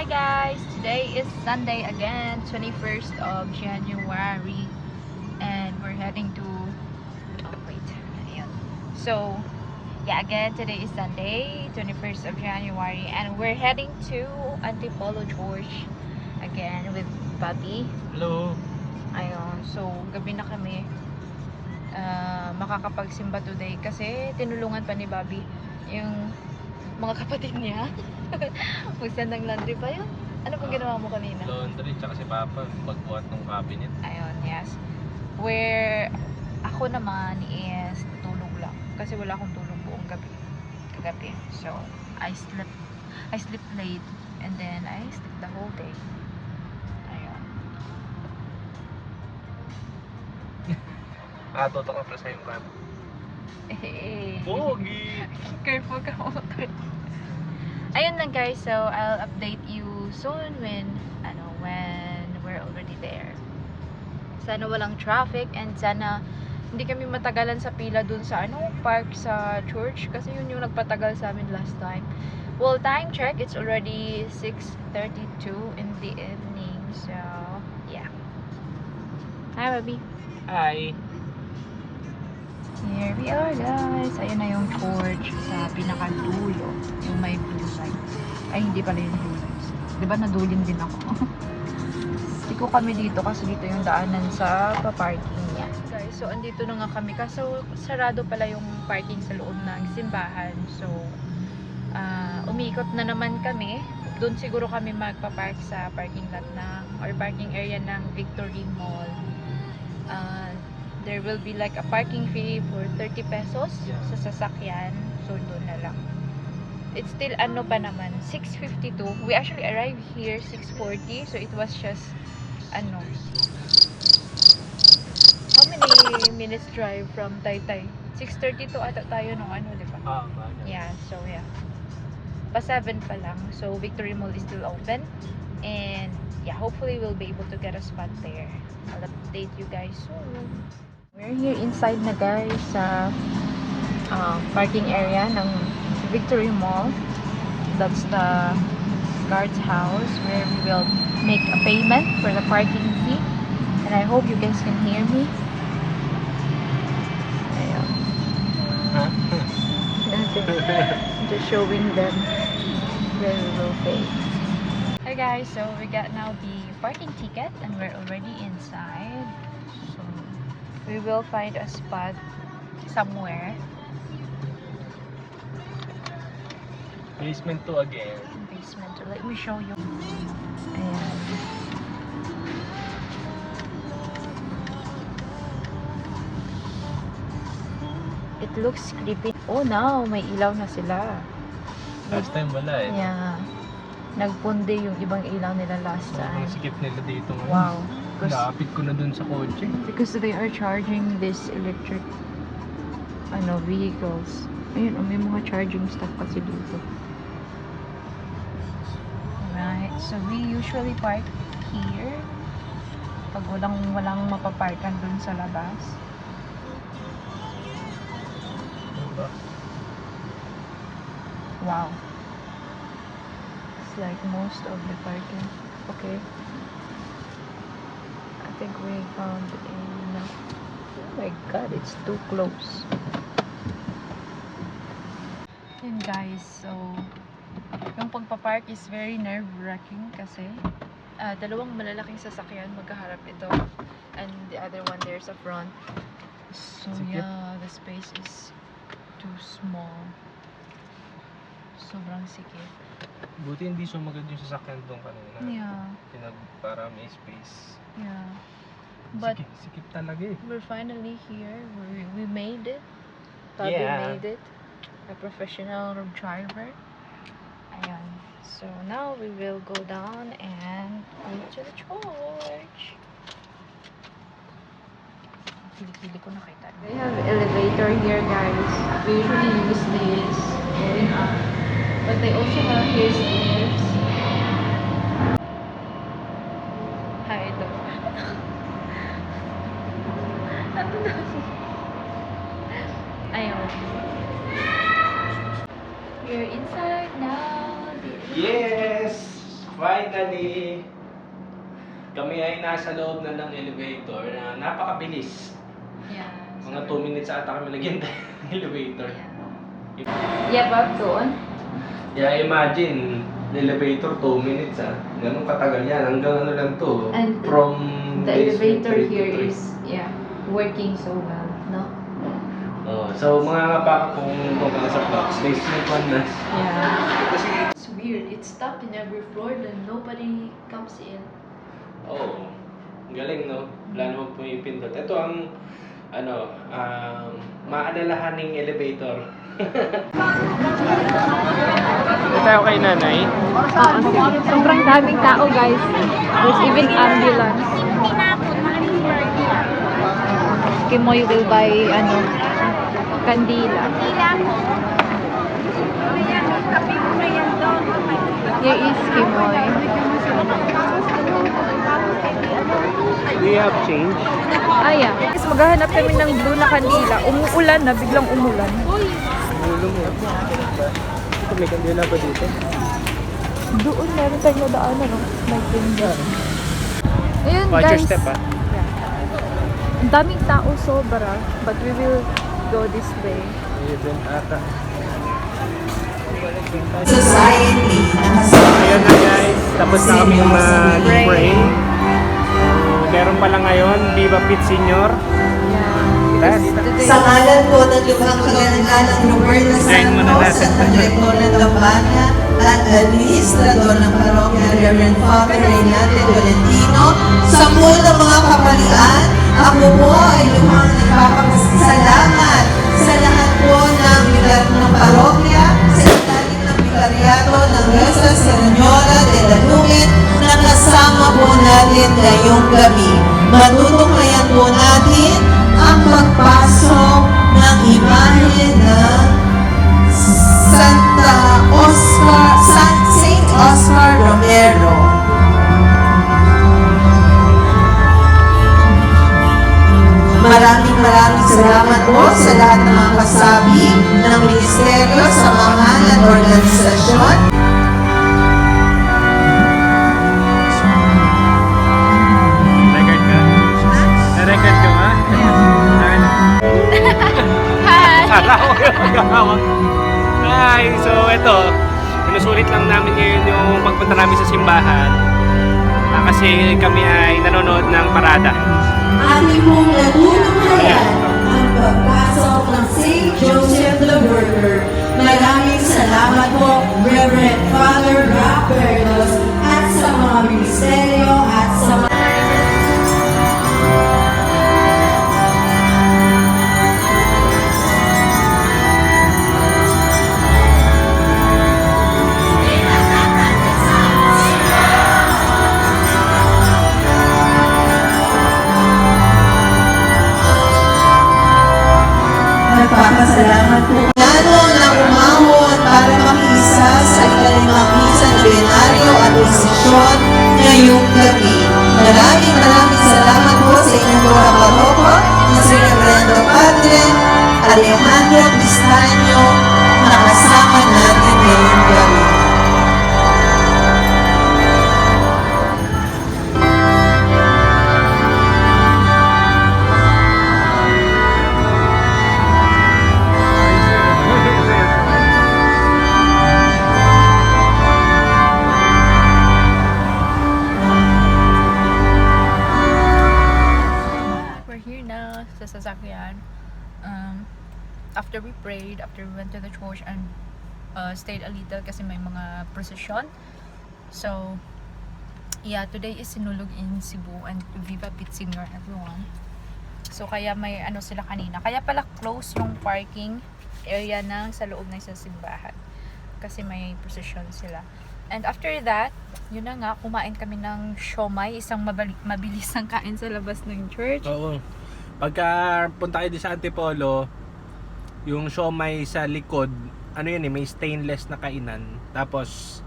guys! Today is Sunday again, 21st of January, and we're heading to ayan. So yeah, again, today is Sunday, 21st of January, and we're heading to Antipolo Church again with Bobby. Hello. Ayun, so gabi na kami makakapagsimba today kasi tinulungan pa ni Bobby yung mga kapatid niya magsend ng laundry pa yun. Ano pong ginawa mo kanina? Laundry, tsaka si Papa magbuhat ng cabinet. Ayun, yes. Where ako naman is tulog lang kasi wala akong tulog buong gabi kagabi. So I slept late and then I slept the whole day. Ayun. Nakatutok na pala sa yung cam. Pogi! Careful ka mo. Ayun lang guys, so I'll update you soon when we're already there. Sana walang traffic and sana hindi kami matagalan sa pila dun sa park sa church kasi yun yung nagpatagal sa amin last time. Well, time check, it's already 6:32 in the evening. So, yeah. Hi, Bobby. Hi! Here we are, guys. Ayun na yung church sa pinakadulo. Yung may blue lights. Ay, hindi pala yung blue lights. Diba naduling din ako? Siko kami dito kasi dito yung daanan sa pa-parking niya. Guys, so andito na nga kami. Kaso sarado pala yung parking sa loob ng simbahan. So, umiikot na naman kami. Doon siguro kami magpa-park sa parking lot or parking area ng Victory Mall. There will be like a parking fee for 30 pesos sa sasakyan. So, doon na lang. It's still pa naman, 6:52. We actually arrived here 6:40. So, it was just, how many minutes drive from Taytay? 6:32 ata tayo nung di ba? Yeah, so yeah. Pa 7 pa lang. So, Victory Mall is still open. And, yeah, hopefully we'll be able to get a spot there. I'll update you guys soon. We're here inside na guys sa parking area ng Victory Mall. That's the guard's house where we will make a payment for the parking fee. And I hope you guys can hear me. Ayun. Just showing them where we will pay. Hey guys, so we got now the parking ticket and we're already inside. So we will find a spot somewhere. Basement 2 again. Basement 2. Let me show you. Ayan. It looks creepy. Oh no, may ilaw na sila. Last time wala eh. Yeah. Nagpunde yung ibang ilaw nila last time. Sikip nila dito. Wow. Lapit ko na dun sa kotse. Because they are charging this electric vehicles. Ayun, may mga charging stuff kasi dito. Alright, so we usually park here pag walang mapaparkan dun sa labas. Wow. It's like most of the parking. Okay. I think we found enough. Oh my god, it's too close. Yun guys, so yung pagpapark is very nerve-wracking kasi dalawang malalaking sasakyan magkaharap ito and the other one there's a front. So yeah, the space is too small. Sobrang sikip. Buti hindi sumagad yung sasakyan doon kanina. Yeah. Para may space. Yeah. But sikip talaga eh. we're finally here. We made it. Bobby made it. A professional driver. Ayan. So now we will go down and go to the church. Kili-kili ko nakita. They have elevator here guys. We usually use this going up. But they also have here stairs. Hi, ito. Ayun. We're inside now. Yes! Finally, kami ay nasa loob na ng elevator na napakabilis. Yeah. Mga 2 minutes ata kami naghintay ng elevator. Yeah, Bob, doon. Yeah, imagine, the elevator 2 minutes Ganun katagal yan. Hanggang ano lang to. And from the basement elevator 3 to here 3. is, working so well, no? Oh, so mga kapaka kung ka sa box, basement 1 na. Yeah. Kasi, It's weird. It's stopped in every floor, then nobody comes in. oh, galing no? Wala namang pumipindot. Ito ang, maalalahaning elevator. Tayo kay nanay. Sobrang daming tao, guys. There's even ambulance. Kimoy will buy, kandila. Here is Kimoy. Do you have change? Yeah. Guys, maghahanap kami ng blue na kandila. Umuulan na, biglang umulan. Ulo mo. Ito, may kandila ba dito? Doon, meron tayong nadaanan, no? May tinda. Ayun, Watch guys. your step, Ang daming tao sobra, but we will go this way. Even ata. Society. Ayan na guys, tapos na kami mag-pray. So, meron pala ngayon, Viva Pit Senior. Yeah. Sa ngalan po ng Lubhang Kaganagalang Roberta Santos, at Direktor ng Kampanya at Administrador ng Parokya Reverend Father Reynaldo Tolentino, sa pool ng mga kapalian, ako po ay lubhang nagpapasalamat sa lahat po ng bigat ng parokya, sa ilalim ng bikaryado ng Nuestra Señora de la Luz na kasama po natin ngayong gabi. Matutunghayan po natin ang pagpasok ng imahe ng Saint Oscar Romero. Maraming salamat po sa lahat ng mga kasabi ng ministeryo, samahan at organisasyon. Record ka? Na-record ka ba? Hi! So ito, sinusulit lang namin ngayon yung pagpunta namin sa simbahan. Kasi kami ay nanonood ng parada. Ating pong natulungan ang pagpasok ng St. Joseph the Worker. Maraming salamat po, Reverend Father Raperlos, at sa mga ministeryo at sa mga nagpapasalamat po. Plano na umahon para makisa sa ikalimang misa ng Bienaryo at Posisyon ngayong gabi. Maraming salamat po sa inyong mga paroko na si Reverendo Padre Alejandro Cristanyo na kasama natin ngayong gabi. Sa sasakyan. After we prayed, after we went to the church and stayed a little kasi may mga procession. So, yeah, today is Sinulog in Cebu and Viva Pit Senior, everyone. So, kaya may sila kanina. Kaya pala close yung parking area ng sa loob ng isang simbahan. Kasi may procession sila. And after that, yun na nga, kumain kami ng siomay, isang mabilis ang kain sa labas ng church. Oo. Pagka punta kayo sa Antipolo, yung siomay sa likod, may stainless na kainan. Tapos,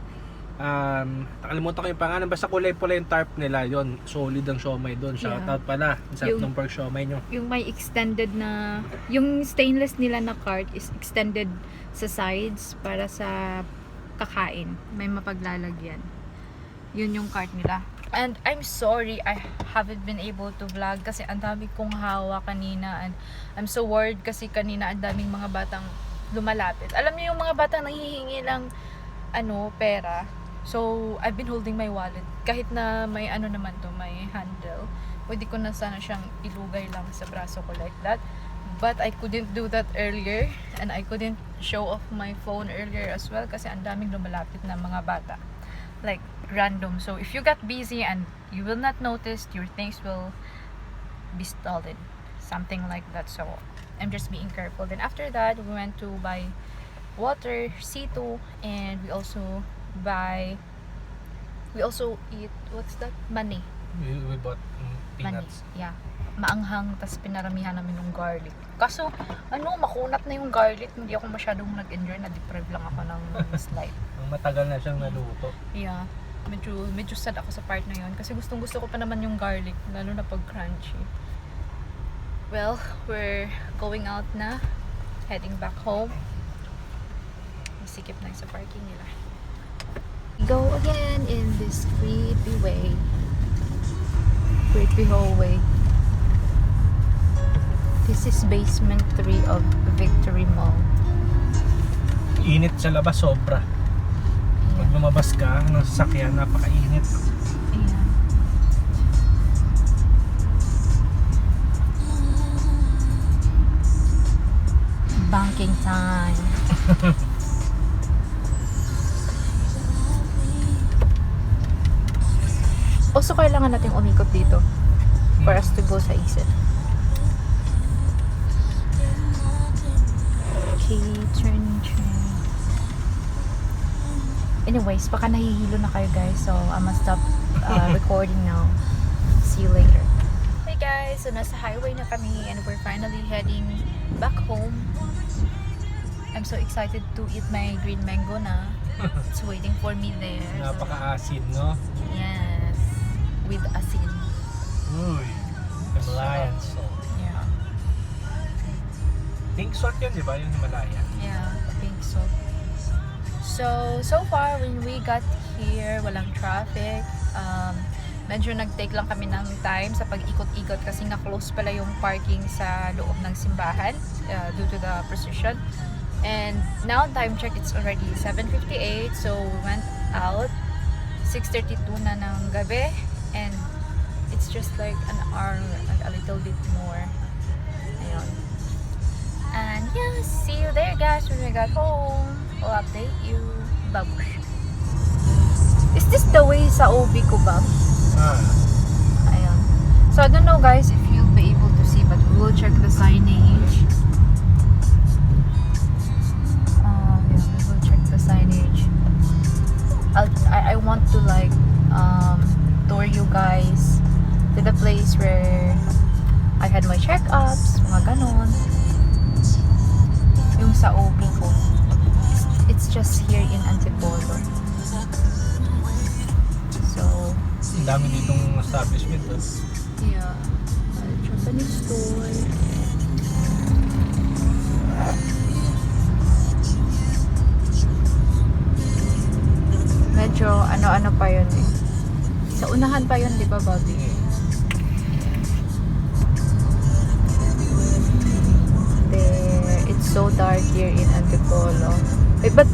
nakalimutan ko yung pangalan, basta kulay pula yung tarp nila, yon solid ang siomay doon. Shoutout pala, sa ng pork siomay nyo. Yung may extended na, yung stainless nila na cart is extended sa sides para sa kakain. May mapaglalagyan. Yun yung cart nila. And I'm sorry I haven't been able to vlog kasi ang dami kong hawa kanina, and I'm so worried kasi kanina ang daming mga batang lumalapit. Alam niyo yung mga batang nanghihingi lang pera. So I've been holding my wallet kahit na may naman to, may handle. Pwede ko na sana siyang ilugay lang sa braso ko like that. But I couldn't do that earlier, and I couldn't show off my phone earlier as well kasi ang daming lumalapit na mga bata. Like random. So if you got busy and you will not notice, your things will be stolen. Something like that. So I'm just being careful. Then after that, we went to buy water, C2, and we also eat, what's that? Mani. We bought Mani. peanuts. Yeah. Maanghang, tas pinaramihan namin ng garlic. Kaso, makunat na yung garlic. Hindi ako masyadong nag-enjoy. Na-deprive lang ako ng slide. Matagal na siyang naluto. Yeah. Medyo sad ako sa part na yun. Kasi gustong gusto ko pa naman yung garlic. Lalo na pag crunchy. Well, we're going out na. Heading back home. Masikip na sa parking nila. Go again in this creepy way. Creepy hallway. This is basement 3 of Victory Mall. Init sa labas, sobra. Pag lumabas ka ng sasakyan, napakainit. Yeah. Banking time. Also, kailangan natin umikot dito for us to go sa exit. Okay, turn. Anyways, baka nahihilo na kayo guys, so I'm gonna stop recording now. See you later. Hey guys, so nasa highway na kami and we're finally heading back home. I'm so excited to eat my green mango na. It's waiting for me there. So, Napaka-acid, no? yes, with asin. Uy, Himalayan salt. Yeah. Pink salt yun, di ba? Yung Himalaya. Yeah, I think so. So far when we got here, walang traffic. Medyo nag-take lang kami ng time sa pag-ikot-ikot kasi nga-close pala yung parking sa loob ng simbahan due to the procession. And now time check, it's already 7:58, so we went out 6:32 na ng gabi, and it's just like an hour, a little bit more. Ayun. And yeah, see you there guys when we got home. I'll update you. Babush. Is this the way sa OB ko, Bab? Ayun. So I don't know guys if you'll be able to see, but we will check the signage. Yeah, we will check the signage. I want to like tour you guys to the place where I had my checkups, mga ganon. Yung sa OB ko. It's just here in Antipolo. So, Ang dami ditong establishment, no? yeah. Japanese store. Medyo ano-ano pa yun eh. Sa unahan pa yun, di ba, Bobby? There, it's so dark here in Antipolo. Eh, but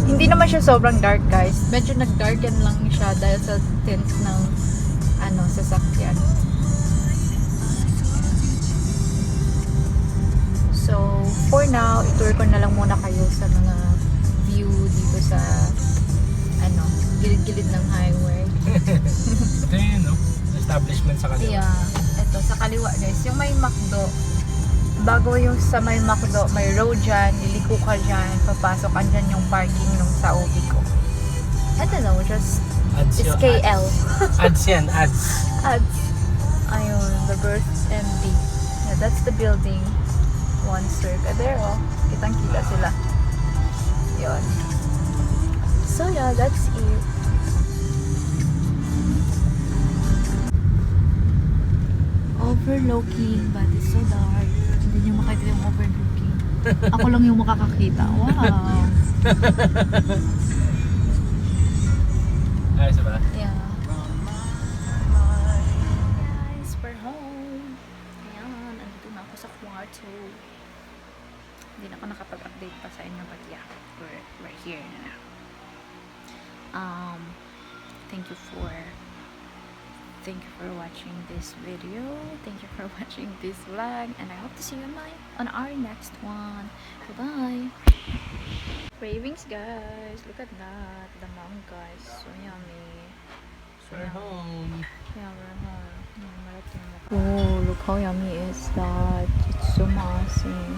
hindi naman siya sobrang dark, guys. Medyo nag-darken lang siya dahil sa tint ng sasakyan. So, for now, itour ko na lang muna kayo sa mga view dito sa gilid-gilid ng highway. Ito yun, no? Establishment sa kaliwa. Yeah, ito sa kaliwa guys, yung may McDo. Bago yung sa may McDo, may road dyan, liliko ka dyan, papasok, andyan yung parking nung sa OB ko. I don't know, just Ads it's yun, KL. Ads yan, ads. Ads. Ayun, the Birth MD. Yeah, that's the building. One circle. There, oh. Kitang-kita sila. Yun. So yeah, that's it. Overlooking, but it's so dark. Hindi niyo makita yung overlooking. Ako lang yung makakakita. Wow. Ayos ba? Yeah. So, hindi na ako nakapag-update pa sa inyo, but yeah, we're here na. Thank you for watching this video. Thank you for watching this vlog, and I hope to see you on our next one. Bye-bye. Cravings, guys. Look at that. The mangoes. So yummy. We're home. Yeah, we're home. Oh, look how yummy is that. It's so massive.